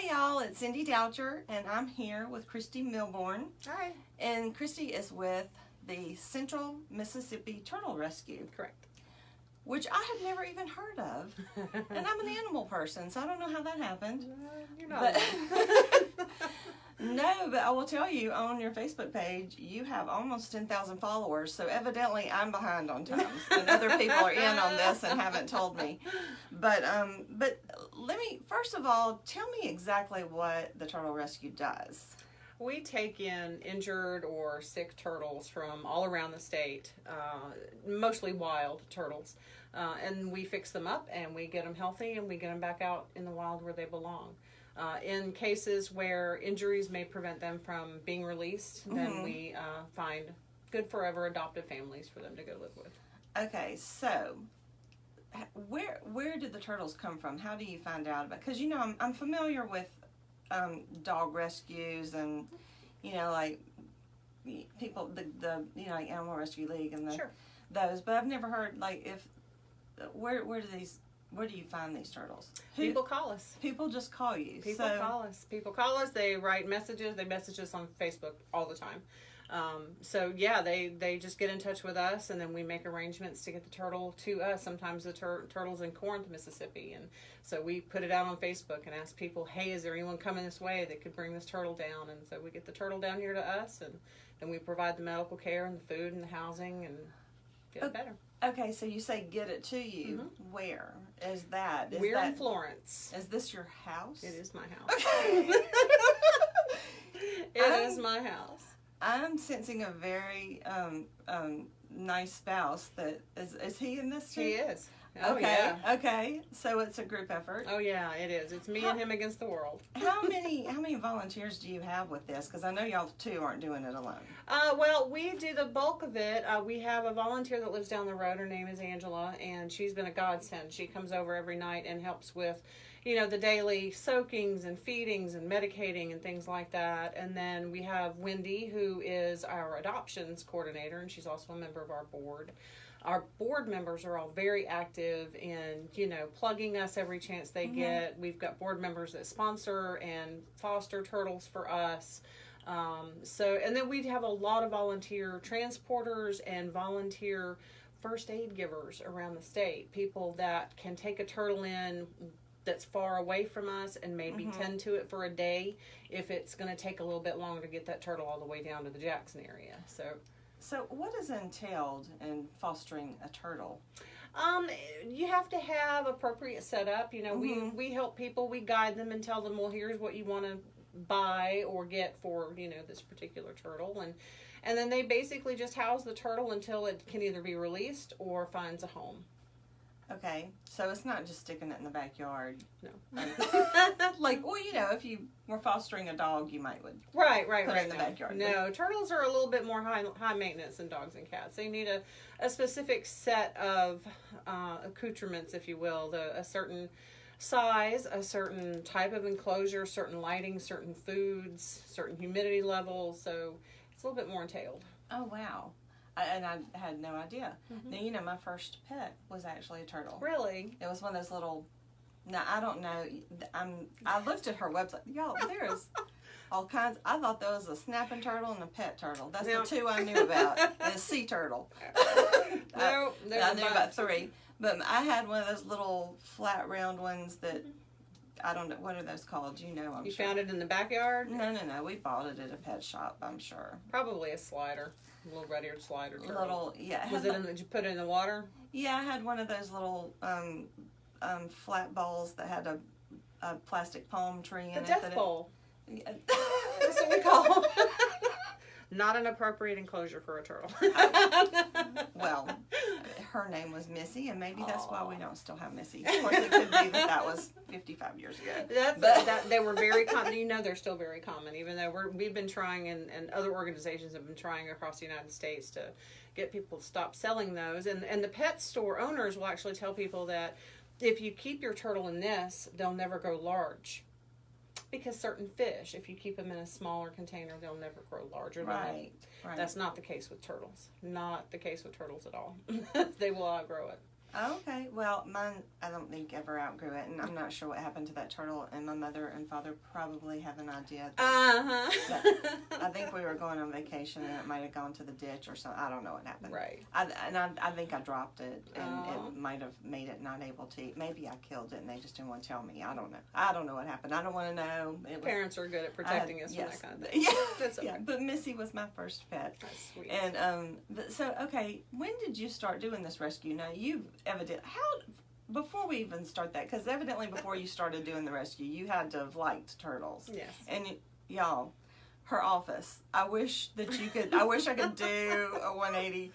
Hey y'all, it's Cindy Tauchar, and I'm here with Christy Milbourne. Hi. And Christy is with the Central Mississippi Turtle Rescue. Correct. Which I had never even heard of. And I'm an animal person, so I don't know how that happened. You're not. But no, but I will tell you, on your Facebook page, you have almost 10,000 followers, so evidently I'm behind on times. And other people are in on this and haven't told me. But let me, first of all, tell me exactly what the Turtle Rescue does. We take in injured or sick turtles from all around the state, mostly wild turtles, and we fix them up and we get them healthy and we get them back out in the wild where they belong. In cases where injuries may prevent them from being released, then we find good forever adoptive families for them to go live with. Okay, so where did the turtles come from? How do you find out about? Because you know I'm familiar with dog rescues and like people the like Animal Rescue League and those, but I've never heard like if where do you find these turtles? People call us. People just call you. People call us. People call us. They write messages. They message us on Facebook all the time. So yeah, they just get in touch with us, and then we make arrangements to get the turtle to us. Sometimes the turtle's in Corinth, Mississippi, and so we put it out on Facebook and ask people, hey, is there anyone coming this way that could bring this turtle down? And so we get the turtle down here to us, and then we provide the medical care and the food and the housing and get it better. Okay, so you say get it to you. Where is that? We're in Florence. Is this your house? It is my house. Okay. It is my house. I'm sensing a very nice spouse. That is he in this too? He is. Oh, okay. Yeah. Okay. So it's a group effort. Oh yeah, it is. It's me and him against the world. How many volunteers do you have with this? Because I know y'all two aren't doing it alone. Well, we do the bulk of it. We have a volunteer that lives down the road. Her name is Angela, and she's been a godsend. She comes over every night and helps with, the daily soakings and feedings and medicating and things like that. And then we have Wendy, who is our adoptions coordinator, and she's also a member of our board. Our board members are all very active in, plugging us every chance they get. We've got board members that sponsor and foster turtles for us. And then we have a lot of volunteer transporters and volunteer first aid givers around the state. People that can take a turtle in that's far away from us and maybe tend to it for a day if it's going to take a little bit longer to get that turtle all the way down to the Jackson area. So what is entailed in fostering a turtle? You have to have appropriate setup. We help people, we guide them and tell them, well, here's what you want to buy or get for, this particular turtle. And then they basically just house the turtle until it can either be released or finds a home. Okay, so it's not just sticking it in the backyard. No. If you were fostering a dog, you might would put it in the backyard. No, turtles are a little bit more high maintenance than dogs and cats. They need a specific set of accoutrements, if you will, a certain size, a certain type of enclosure, certain lighting, certain foods, certain humidity levels. So it's a little bit more entailed. Oh, wow. And I had no idea. Now, my first pet was actually a turtle. Really? It was one of those little, now I don't know, I looked at her website. Y'all, there is all kinds. I thought there was a snapping turtle and a pet turtle. That's the two I knew about. And a sea turtle. No, I knew about three. But I had one of those little flat round ones that, I don't know, what are those called? I'm You sure. found it in the backyard? No. We bought it at a pet shop, I'm sure. Probably a slider. A little red-eared slider turtle. Little, yeah. Did you put it in the water? Yeah, I had one of those little flat balls that had a plastic palm tree in it. The death bowl. That's what we call them. Not an appropriate enclosure for a turtle. Well, her name was Missy, and maybe that's why we don't still have Missy. Of course, it could be that was 55 years ago. They were very common. They're still very common, even though we've been trying, and other organizations have been trying across the United States to get people to stop selling those. And the pet store owners will actually tell people that if you keep your turtle in this, they'll never grow large. Because certain fish, if you keep them in a smaller container, they'll never grow larger than that. Right. That's not the case with turtles. Not the case with turtles at all. They will outgrow it. Okay, well, mine, I don't think ever outgrew it, and I'm not sure what happened to that turtle, and my mother and father probably have an idea. I think we were going on vacation, and it might have gone to the ditch or something. I don't know what happened. Right. I think I dropped it, and it might have made it not able to eat. Maybe I killed it, and they just didn't want to tell me. I don't know. I don't know what happened. I don't want to know. Parents are good at protecting us from that kind of thing. Yeah, That's okay. yeah. But Missy was my first pet. That's sweet. And so okay, when did you start doing this rescue? Now you've evidently before we even start that, because evidently before you started doing the rescue, you had to have liked turtles. Yes. And y'all, her office. I wish that you could. I wish I could do a 180.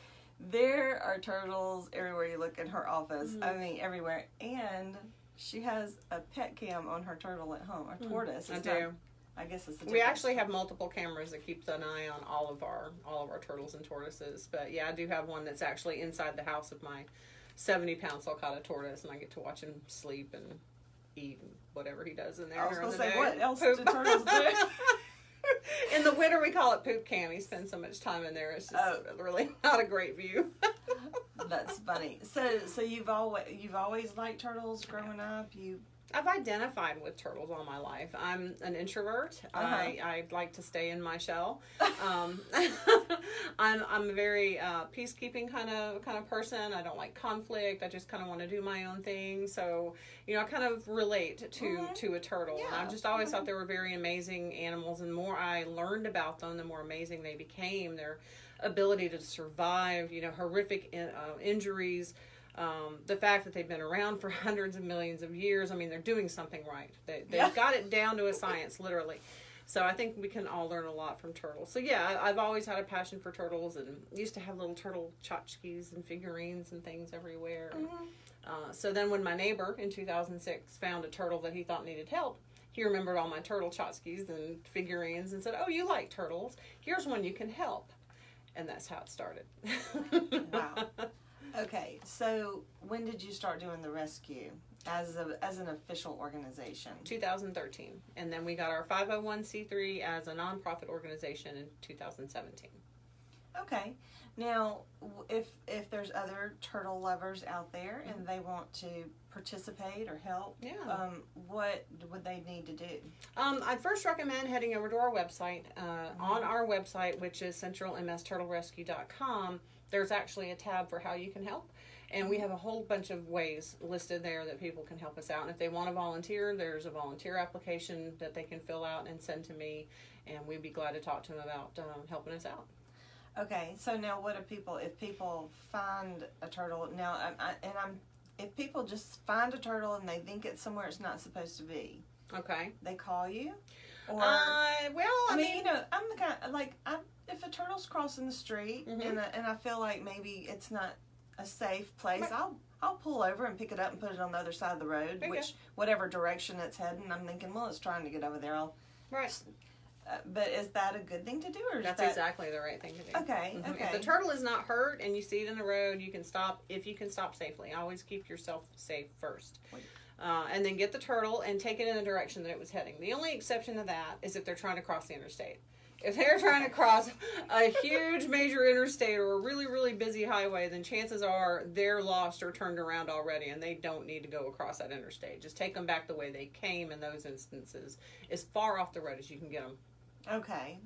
There are turtles everywhere you look in her office. Mm-hmm. I mean, everywhere. And she has a pet cam on her turtle at home, a tortoise. I do. I guess it's. We actually have multiple cameras that keep an eye on all of our turtles and tortoises. But yeah, I do have one that's actually inside the house of my 70-pound sulcata tortoise, and I get to watch him sleep and eat and whatever he does in there. I was going to say, what else do turtles do? In the winter, we call it poop cam. He spends so much time in there. It's just really not a great view. That's funny. So you've always liked turtles growing up. I've identified with turtles all my life. I'm an introvert. I like to stay in my shell. I'm a very peacekeeping kind of person. I don't like conflict. I just kind of want to do my own thing. So, I kind of relate to a turtle. Yeah. And I've just always thought they were very amazing animals. And the more I learned about them, the more amazing they became. Their ability to survive, horrific injuries. The fact that they've been around for hundreds of millions of years, I mean, they're doing something right. They've got it down to a science, literally. So I think we can all learn a lot from turtles. So yeah, I've always had a passion for turtles, and used to have little turtle tchotchkes and figurines and things everywhere. Mm-hmm. So then when my neighbor in 2006 found a turtle that he thought needed help, he remembered all my turtle tchotchkes and figurines and said, "Oh, you like turtles. Here's one you can help." And that's how it started. Wow. Okay, so when did you start doing the rescue as an official organization? 2013, and then we got our 501c3 as a nonprofit organization in 2017. Okay, now if there's other turtle lovers out there and they want to participate or help, what would they need to do? I'd first recommend heading over to our website. On our website, which is centralmsturtlerescue.com, there's actually a tab for how you can help. And we have a whole bunch of ways listed there that people can help us out. And if they want to volunteer, there's a volunteer application that they can fill out and send to me. And we'd be glad to talk to them about helping us out. Okay, so now what if people find a turtle, now, if people just find a turtle and they think it's somewhere it's not supposed to be. Okay. They call you? Or, I mean, I'm the kind like if a turtle's crossing the street and I feel like maybe it's not a safe place, I'll pull over and pick it up and put it on the other side of the road, whatever direction it's heading. I'm thinking, well, it's trying to get over there. But is that a good thing to do, or that's exactly the right thing to do? Okay. Okay. If the turtle is not hurt and you see it in the road, you can stop. If you can stop safely, always keep yourself safe first. And then get the turtle and take it in the direction that it was heading. The only exception to that is if they're trying to cross the interstate. If they're trying to cross a huge major interstate or a really, really busy highway, then chances are they're lost or turned around already, and they don't need to go across that interstate. Just take them back the way they came in those instances, as far off the road as you can get them. Okay.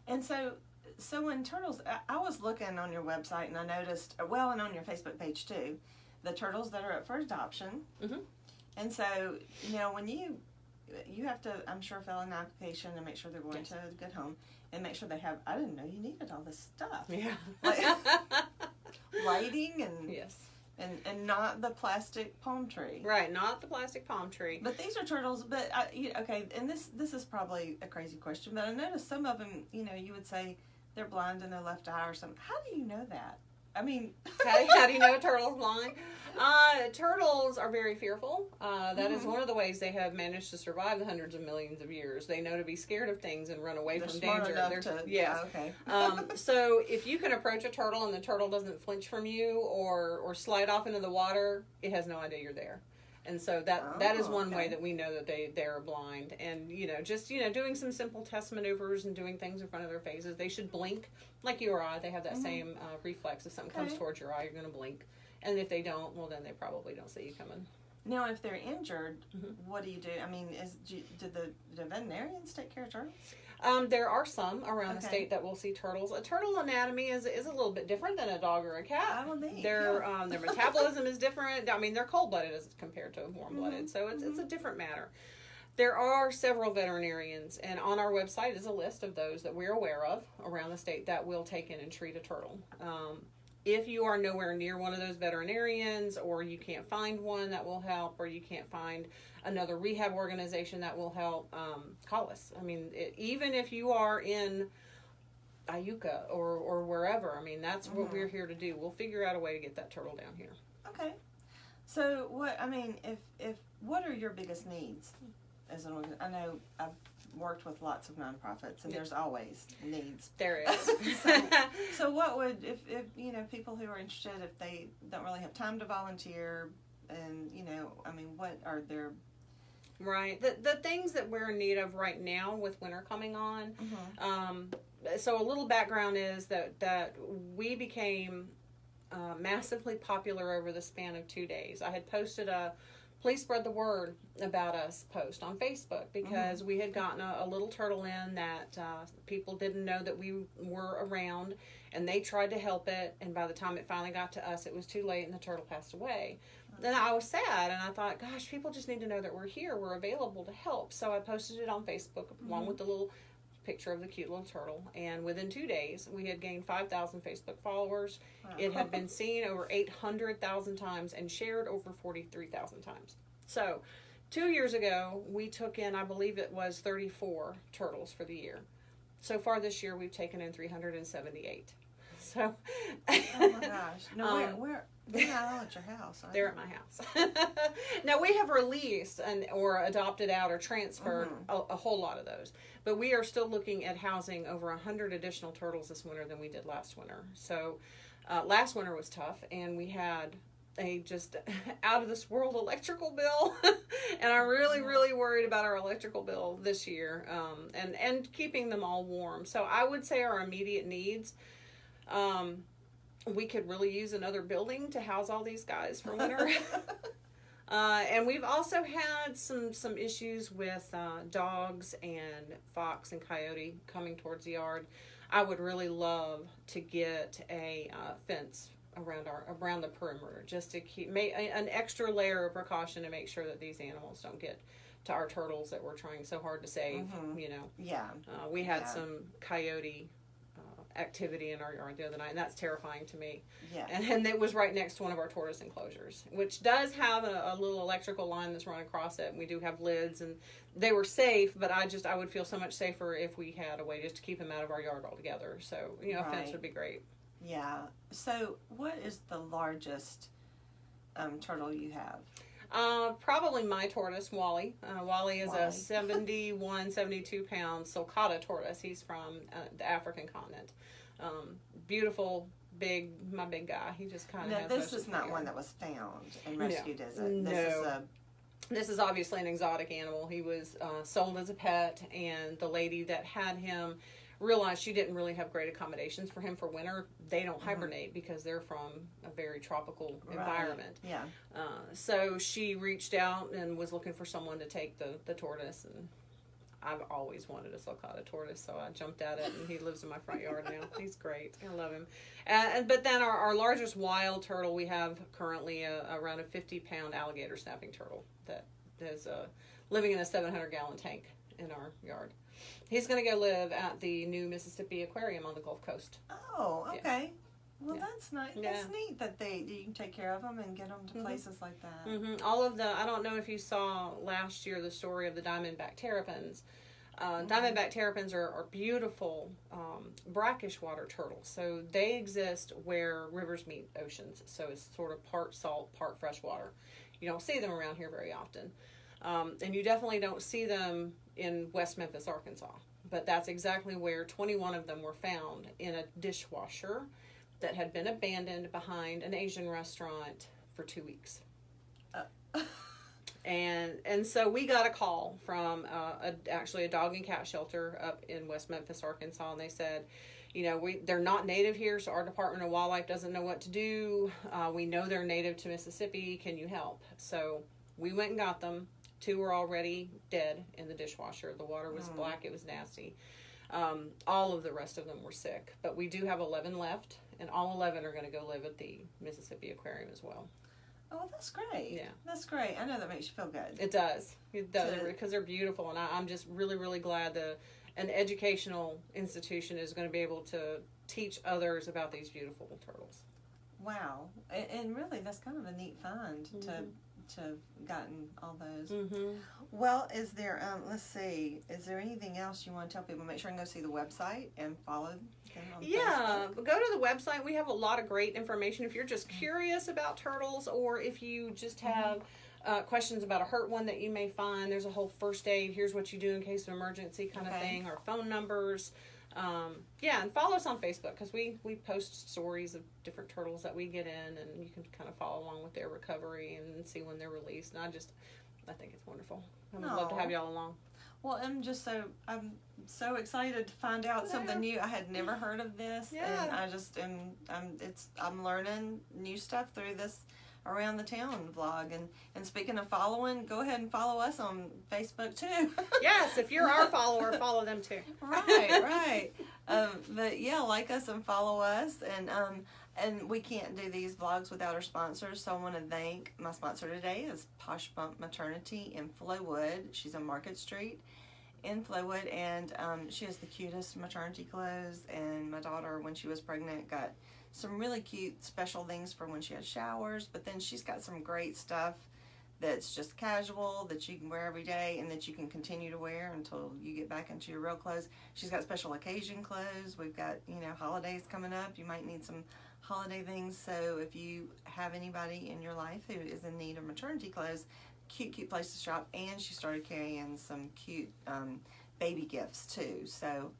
And so when turtles, I was looking on your website and I noticed, and on your Facebook page too, the turtles that are up for adoption. Mm-hmm. And so, when you have to, I'm sure, fill in an application and make sure they're going to a good home and make sure they have, I didn't know you needed all this stuff. Yeah. Like, lighting and... Yes. And not the plastic palm tree. Right, not the plastic palm tree. But these are turtles, but, okay, and this is probably a crazy question, but I noticed some of them, you would say they're blind in their left eye or something. How do you know that? I mean... how do you know a turtle's blind? Turtles are very fearful. That is one of the ways they have managed to survive the hundreds of millions of years. They know to be scared of things and run away from danger. Okay. So if you can approach a turtle and the turtle doesn't flinch from you or slide off into the water, it has no idea you're there. And so that is one way that we know that they're blind. And, just doing some simple test maneuvers and doing things in front of their faces. They should blink like you or I. They have that same reflex. If something comes towards your eye, you're going to blink. And if they don't, well, then they probably don't see you coming. Now, if they're injured, Mm-hmm. what do you do? I mean, do the veterinarians take care of turtles? There are some around the Okay. state that will see turtles. A turtle anatomy is a little bit different than a dog or a cat. I will think. Their metabolism is different. I mean, they're cold-blooded as compared to warm-blooded, so it's a different matter. There are several veterinarians, and on our website is a list of those that we're aware of around the state that will take in and treat a turtle. If you are nowhere near one of those veterinarians, or you can't find one that will help, or you can't find another rehab organization that will help, call us. I mean, even if you are in Iuka or wherever, I mean, that's what we're here to do. We'll figure out a way to get that turtle down here. Okay. So what what are your biggest needs as an organization? I know I've worked with lots of nonprofits, and there's always needs. There is. So what would, if people who are interested, if they don't really have time to volunteer, and what are their... Right. The things that we're in need of right now with winter coming on, so a little background is that we became massively popular over the span of 2 days. I had posted a "Please spread the word about us" post on Facebook because we had gotten a little turtle in that people didn't know that we were around, and they tried to help it, and by the time it finally got to us, it was too late and the turtle passed away. Then I was sad, and I thought, gosh, people just need to know that we're here, we're available to help. So I posted it on Facebook along with the little picture of the cute little turtle, and within 2 days we had gained 5,000 Facebook followers. It had been seen over 800,000 times and shared over 43,000 times. So 2 years ago we took in, I believe it was 34 turtles for the year. So far this year we've taken in 378. So oh my gosh. No, where they're not all at your house, right? They're at my house. Now, we have released or adopted out or transferred a whole lot of those. But we are still looking at housing over 100 additional turtles this winter than we did last winter. So last winter was tough, and we had a just out of this world electrical bill. And I'm really, really worried about our electrical bill this year, and keeping them all warm. So I would say our immediate needs, we could really use another building to house all these guys for winter. And we've also had some issues with dogs and fox and coyote coming towards the yard. I would really love to get a fence around the perimeter, just to keep an extra layer of precaution to make sure that these animals don't get to our turtles that we're trying so hard to save. Yeah. We had some coyote activity in our yard the other night, and that's terrifying to me. Yeah. And it was right next to one of our tortoise enclosures, which does have a little electrical line that's run across it, and we do have lids, and they were safe, but I would feel so much safer if we had a way just to keep them out of our yard altogether. So, a fence would be great. Yeah. So, what is the largest turtle you have? Probably my tortoise, Wally. Wally is a 71, 72 pound sulcata tortoise. He's from the African continent. Beautiful, my big guy. He just kind of has... This is not one that was found and rescued, is it? No. This is obviously an exotic animal. He was sold as a pet, and the lady that had him realized she didn't really have great accommodations for him for winter. They don't hibernate because they're from a very tropical environment. Yeah. So she reached out and was looking for someone to take the tortoise, and I've always wanted a sulcata tortoise, so I jumped at it, and he lives in my front yard now. He's great. I love him. But then our largest wild turtle, we have currently around a 50-pound alligator snapping turtle that is living in a 700-gallon tank in our yard. He's going to go live at the new Mississippi Aquarium on the Gulf Coast. Oh, okay. Yeah. Well, that's nice. Yeah. That's neat that you can take care of them and get them to places like that. All of I don't know if you saw last year the story of the diamondback terrapins. Diamondback terrapins are beautiful brackish water turtles. So they exist where rivers meet oceans. So it's sort of part salt, part fresh water. You don't see them around here very often. And you definitely don't see them in West Memphis, Arkansas. But that's exactly where 21 of them were found in a dishwasher that had been abandoned behind an Asian restaurant for 2 weeks. And so we got a call from actually a dog and cat shelter up in West Memphis, Arkansas, and they said, they're not native here, so our Department of Wildlife doesn't know what to do. We know they're native to Mississippi. Can you help? So we went and got them. 2 were already dead in the dishwasher. The water was black. It was nasty. All of the rest of them were sick. But we do have 11 left, and all 11 are going to go live at the Mississippi Aquarium as well. Oh, that's great. Yeah. That's great. I know that makes you feel good. It does. It does, because they're beautiful, and I'm just really, really glad an educational institution is going to be able to teach others about these beautiful turtles. Wow. And really, that's kind of a neat find to have gotten all those. Mm-hmm. Well, is there, let's see, is there anything else you want to tell people? Make sure and go see the website and follow them on Facebook. Go to the website. We have a lot of great information. If you're just curious about turtles, or if you just have questions about a hurt one that you may find, there's a whole first aid, here's what you do in case of emergency kind of thing, our phone numbers. And follow us on Facebook, because we post stories of different turtles that we get in, and you can kind of follow along with their recovery and see when they're released. And I think it's wonderful. I would love to have y'all along. Well, I'm so excited to find out something new. I had never heard of this, and I just I'm learning new stuff through this Around the Town vlog. And speaking of following, go ahead and follow us on Facebook too. Yes, if you're our follower, follow them too. Right. But yeah, like us and follow us, and we can't do these vlogs without our sponsors. So I want to thank my sponsor today is Posh Maternity in Flowood. She's on Market Street in Flowood, and she has the cutest maternity clothes. And my daughter, when she was pregnant, got some really cute special things for when she has showers, but then she's got some great stuff that's just casual that you can wear every day and that you can continue to wear until you get back into your real clothes. She's got special occasion clothes. We've got, holidays coming up. You might need some holiday things. So if you have anybody in your life who is in need of maternity clothes, cute place to shop. And she started carrying some cute baby gifts too. So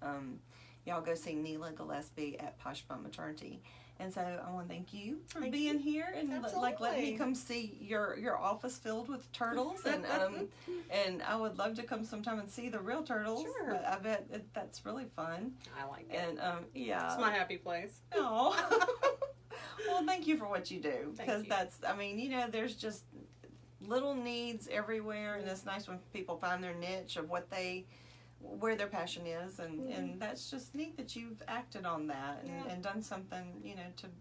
y'all go see Neela Gillespie at Posh Maternity. And so I want to thank you for being here and letting me come see your office filled with turtles. And I would love to come sometime and see the real turtles. Sure. I bet that's really fun. I like it. And it's my happy place. Oh. Well, thank you for what you do, because there's just little needs everywhere, and it's nice when people find their niche of where their passion is, and that's just neat that you've acted on that and done something,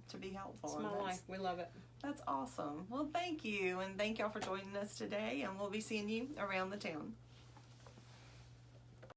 to be helpful. It's my life. We love it. That's awesome. Well, thank you, and thank y'all for joining us today, and we'll be seeing you around the town.